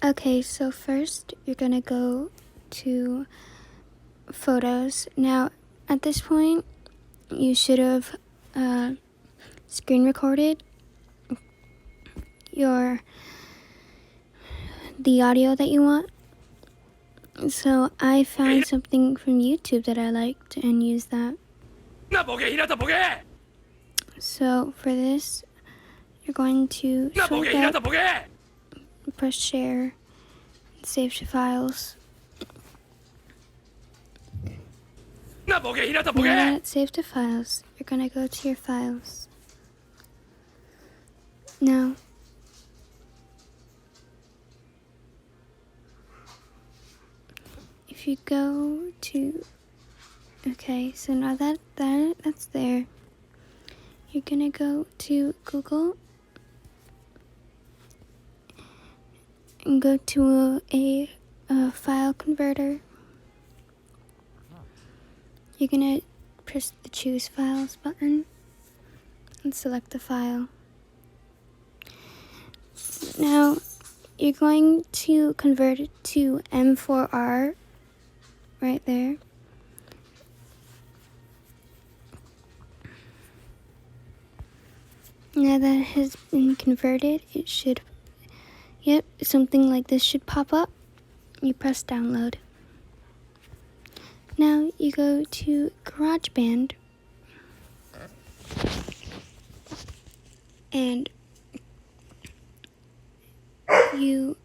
Okay, so first you're gonna go to photos. Now, at this point, you should have screen recorded the audio that you want. So I found something from YouTube that I liked and used that. So for this, you're going to swipe up, press share, and save to files. Now that it's saved to files, you're gonna go to your files. Now, if you go to, okay, so now that's there, you're gonna go to Google and go to a file converter. You're gonna press the choose files button and select the file. Now you're going to convert it to M4R right there. Now that has been converted, it should, yep, something like this should pop up. You press download. Now you go to GarageBand and you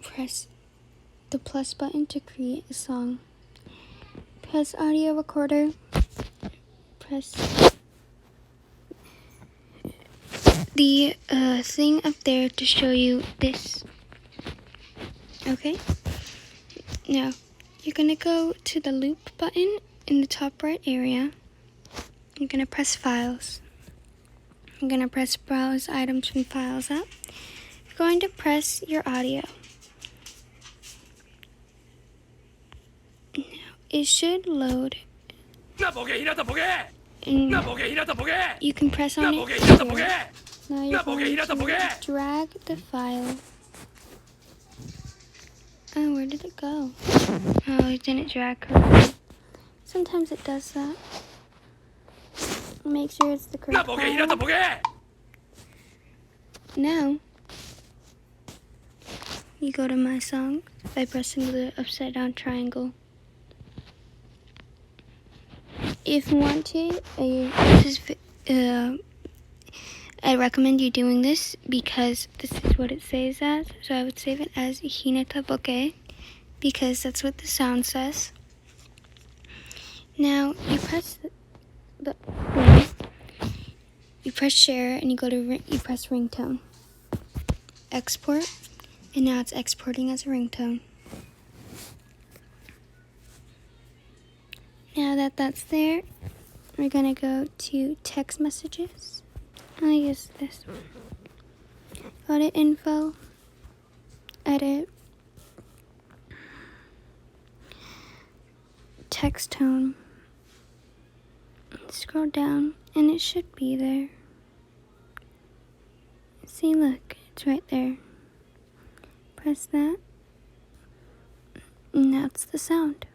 press the plus button to create a song. Press audio recorder, press the thing up there to show you this. Okay? Now, you're gonna go to the loop button in the top right area. You're gonna press files. You're gonna press browse items from files app. You're going to press your audio. Now, it should load. And you can press on it here. Now you're going to drag the file. Oh, where did it go? Oh, it didn't drag correctly. Sometimes it does that. Make sure it's the correct file. Now, you go to My Song by pressing the upside down triangle. If you want to, I recommend you doing this because this is what it says as. So I would save it as Hinata Bokeh because that's what the sound says. Now you press share and you go to you press ringtone. Export, and now it's exporting as a ringtone. Now that that's there, we're gonna go to text messages. I'll use this one. Go to info, edit, text tone, scroll down, and it should be there. See, look, it's right there. Press that, and that's the sound.